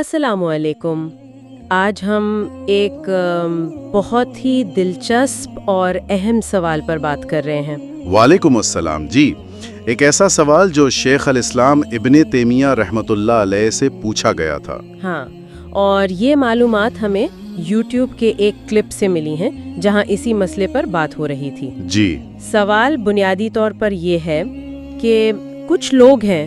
السلام علیکم۔ آج ہم ایک بہت ہی دلچسپ اور اہم سوال پر بات کر رہے ہیں۔ وعلیکم السلام جی، ایک ایسا سوال جو شیخ الاسلام ابن تیمیہ رحمۃ اللہ علیہ سے پوچھا گیا تھا۔ ہاں، اور یہ معلومات ہمیں یوٹیوب کے ایک کلپ سے ملی ہیں جہاں اسی مسئلے پر بات ہو رہی تھی۔ جی، سوال بنیادی طور پر یہ ہے کہ کچھ لوگ ہیں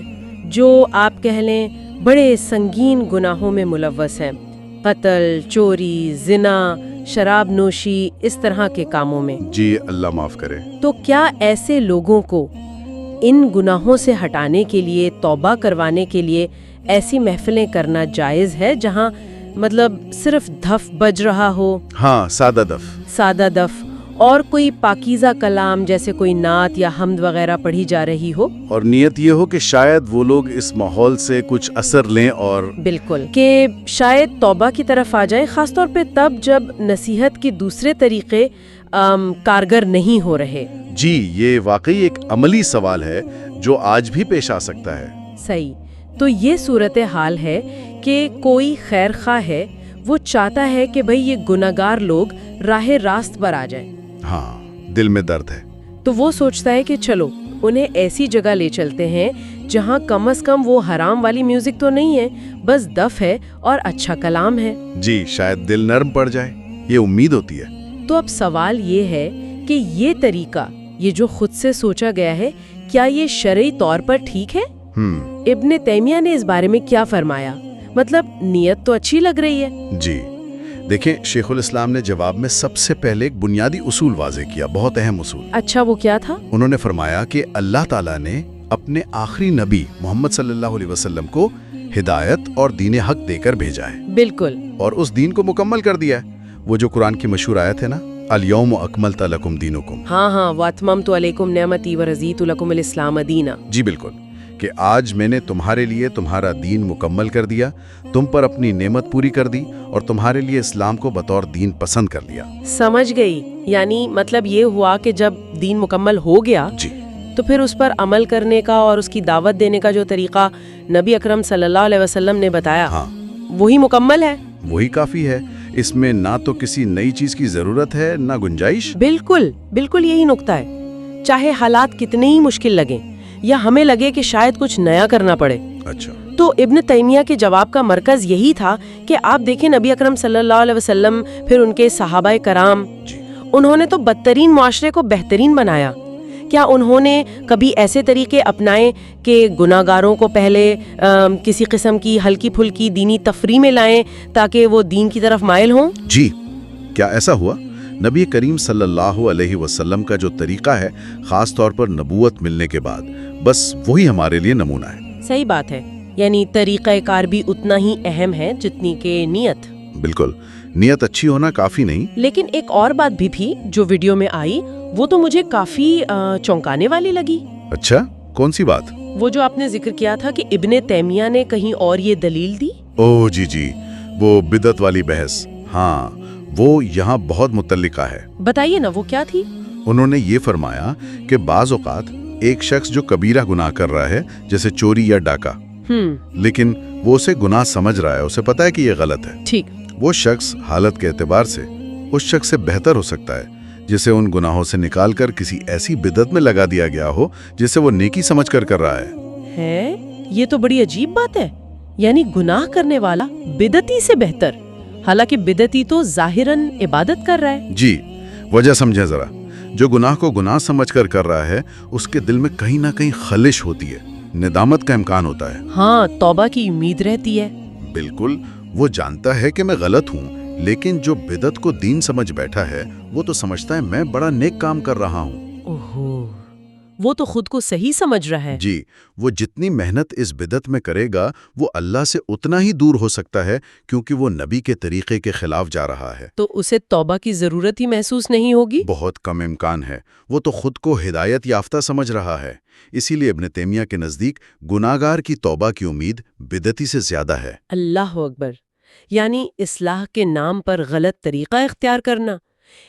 جو آپ کہہ لیں بڑے سنگین گناہوں میں ملوث ہیں، قتل، چوری، زنا، شراب نوشی، اس طرح کے کاموں میں۔ جی اللہ معاف کرے۔ تو کیا ایسے لوگوں کو ان گناہوں سے ہٹانے کے لیے، توبہ کروانے کے لیے ایسی محفلیں کرنا جائز ہے جہاں مطلب صرف دف بج رہا ہو؟ ہاں، سادہ دف اور کوئی پاکیزہ کلام جیسے کوئی نعت یا حمد وغیرہ پڑھی جا رہی ہو، اور نیت یہ ہو کہ شاید وہ لوگ اس ماحول سے کچھ اثر لیں اور بالکل کہ شاید توبہ کی طرف آ جائیں، خاص طور پہ تب جب نصیحت کے دوسرے طریقے کارگر نہیں ہو رہے۔ جی، یہ واقعی ایک عملی سوال ہے جو آج بھی پیش آ سکتا ہے۔ صحیح، تو یہ صورتحال ہے کہ کوئی خیر خواہ ہے، وہ چاہتا ہے کہ بھئی یہ گناہگار لوگ راہ راست پر آ جائیں۔ ہاں، دل میں درد ہے۔ تو وہ سوچتا ہے کہ چلو انہیں ایسی جگہ لے چلتے ہیں جہاں کم از کم وہ حرام والی میوزک تو نہیں ہے، بس دف ہے اور اچھا کلام ہے۔ جی، شاید دل نرم پڑ جائے، یہ امید ہوتی ہے۔ تو اب سوال یہ ہے کہ یہ طریقہ، یہ جو خود سے سوچا گیا ہے، کیا یہ شرعی طور پر ٹھیک ہے؟ ابن تیمیہ نے اس بارے میں کیا فرمایا؟ مطلب نیت تو اچھی لگ رہی ہے۔ جی دیکھیں، شیخ الاسلام نے جواب میں سب سے پہلے ایک بنیادی اصول واضح کیا، بہت اہم اصول۔ اچھا، وہ کیا تھا؟ انہوں نے فرمایا کہ اللہ تعالیٰ نے اپنے آخری نبی محمد صلی اللہ علیہ وسلم کو ہدایت اور دین حق دے کر بھیجا ہے، بالکل، اور اس دین کو مکمل کر دیا ہے۔ وہ جو قرآن کی مشہور آیت ہے نا، الیوم اکملت لکم دینکم، ہاں، واتممت علیکم نعمتی ورضیت لکم الاسلام دینا۔ جی بالکل، کہ آج میں نے تمہارے لیے تمہارا دین مکمل کر دیا، تم پر اپنی نعمت پوری کر دی، اور تمہارے لیے اسلام کو بطور دین پسند کر لیا۔ سمجھ گئی، یعنی مطلب یہ ہوا کہ جب دین مکمل ہو گیا جی، تو پھر اس پر عمل کرنے کا اور اس کی دعوت دینے کا جو طریقہ نبی اکرم صلی اللہ علیہ وسلم نے بتایا، ہاں، وہی مکمل ہے۔ وہی کافی ہے۔ اس میں نہ تو کسی نئی چیز کی ضرورت ہے، نہ گنجائش۔ بالکل یہی نقطہ ہے، چاہے حالات کتنے ہی مشکل لگیں یا ہمیں لگے کہ شاید کچھ نیا کرنا پڑے۔ اچھا، تو ابن تیمیہ کے جواب کا مرکز یہی تھا کہ آپ دیکھیں نبی اکرم صلی اللہ علیہ وسلم، پھر ان کے صحابہ کرام، انہوں نے تو بدترین معاشرے کو بہترین بنایا۔ کیا انہوں نے کبھی ایسے طریقے اپنائے کہ گناہگاروں کو پہلے کسی قسم کی ہلکی پھلکی دینی تفریح میں لائیں تاکہ وہ دین کی طرف مائل ہوں؟ جی، کیا ایسا ہوا؟ نبی کریم صلی اللہ علیہ وسلم کا جو طریقہ ہے، خاص طور پر نبوت ملنے کے بعد، بس وہی ہمارے لیے نمونہ ہے۔ صحیح بات ہے، یعنی طریقہ کار بھی اتنا ہی اہم ہے جتنی کہ نیت۔ بالکل، نیت اچھی ہونا کافی نہیں۔ لیکن ایک اور بات بھی تھی جو ویڈیو میں آئی، وہ تو مجھے کافی چونکانے والی لگی۔ اچھا، کون سی بات؟ وہ جو آپ نے ذکر کیا تھا کہ ابن تیمیہ نے کہیں اور یہ دلیل دی۔ اوہ جی، وہ بدعت والی بحث، ہاں، وہ یہاں بہت متعلقہ ہے۔ بتائیے نا، وہ کیا تھی؟ انہوں نے یہ فرمایا کہ بعض اوقات ایک شخص جو کبیرہ گناہ کر رہا ہے، جیسے چوری یا ڈاکہ، لیکن وہ اسے گناہ سمجھ رہا ہے، اسے پتا ہے کہ یہ غلط ہے، ٹھیک، وہ شخص حالت کے اعتبار سے اس شخص سے بہتر ہو سکتا ہے جسے ان گناہوں سے نکال کر کسی ایسی بدعت میں لگا دیا گیا ہو جسے وہ نیکی سمجھ کر رہا ہے۔ یہ تو بڑی عجیب بات ہے، یعنی گناہ کرنے والا بدعتی سے بہتر، حالانکہ بدعتی تو ظاہراً عبادت کر رہا ہے۔ جی، وجہ سمجھیں ذرا۔ جو گناہ کو گناہ سمجھ کر رہا ہے، اس کے دل میں کہیں نہ کہیں خلش ہوتی ہے، ندامت کا امکان ہوتا ہے۔ ہاں، توبہ کی امید رہتی ہے۔ بالکل، وہ جانتا ہے کہ میں غلط ہوں، لیکن جو بدعت کو دین سمجھ بیٹھا ہے، وہ تو سمجھتا ہے میں بڑا نیک کام کر رہا ہوں۔ اوہو، وہ تو خود کو صحیح سمجھ رہا ہے۔ جی، وہ جتنی محنت اس بدعت میں کرے گا، وہ اللہ سے اتنا ہی دور ہو سکتا ہے، کیونکہ وہ نبی کے طریقے کے خلاف جا رہا ہے۔ تو اسے توبہ کی ضرورت ہی محسوس نہیں ہوگی؟ بہت کم امکان ہے، وہ تو خود کو ہدایت یافتہ سمجھ رہا ہے۔ اسی لیے ابن تیمیہ کے نزدیک گناہگار کی توبہ کی امید بدعتی سے زیادہ ہے۔ اللہ اکبر، یعنی اصلاح کے نام پر غلط طریقہ اختیار کرنا،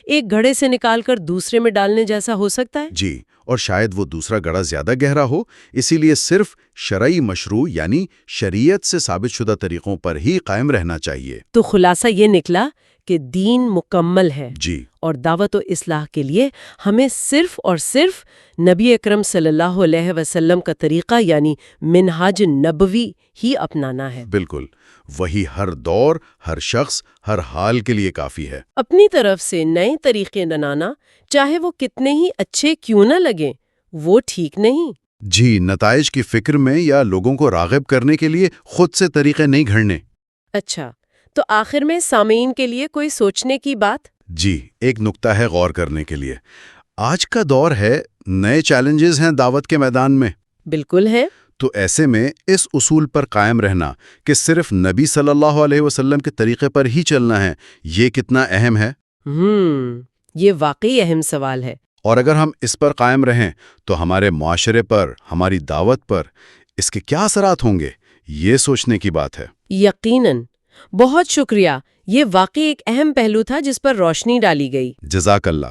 ایک گھڑے سے نکال کر دوسرے میں ڈالنے جیسا ہو سکتا ہے؟ جی، اور شاید وہ دوسرا گڑھا زیادہ گہرا ہو، اسی لیے صرف شرعی مشروع یعنی شریعت سے ثابت شدہ طریقوں پر ہی قائم رہنا چاہیے۔ تو خلاصہ یہ نکلا کہ دین مکمل ہے، جی، اور دعوت و اصلاح کے لیے ہمیں صرف اور صرف نبی اکرم صلی اللہ علیہ وسلم کا طریقہ یعنی منہاج نبوی ہی اپنانا ہے۔ بالکل، وہی ہر دور، ہر شخص، ہر حال کے لیے کافی ہے۔ اپنی طرف سے نئے طریقے بنانا، چاہے وہ کتنے ہی اچھے کیوں نہ لگیں، وہ ٹھیک نہیں۔ جی، نتائج کی فکر میں یا لوگوں کو راغب کرنے کے لیے خود سے طریقے نہیں گھڑنے۔ اچھا، تو آخر میں سامعین کے لیے کوئی سوچنے کی بات؟ جی، ایک نکتہ ہے غور کرنے کے لیے۔ آج کا دور ہے، نئے چیلنجز ہیں دعوت کے میدان میں۔ بالکل ہے۔ تو ایسے میں اس اصول پر قائم رہنا کہ صرف نبی صلی اللہ علیہ وسلم کے طریقے پر ہی چلنا ہے، یہ کتنا اہم ہے؟ یہ واقعی اہم سوال ہے۔ اور اگر ہم اس پر قائم رہیں تو ہمارے معاشرے پر، ہماری دعوت پر اس کے کیا اثرات ہوں گے، یہ سوچنے کی بات ہے۔ یقیناً۔ بہت شکریہ، یہ واقعی ایک اہم پہلو تھا جس پر روشنی ڈالی گئی۔ جزاک اللہ۔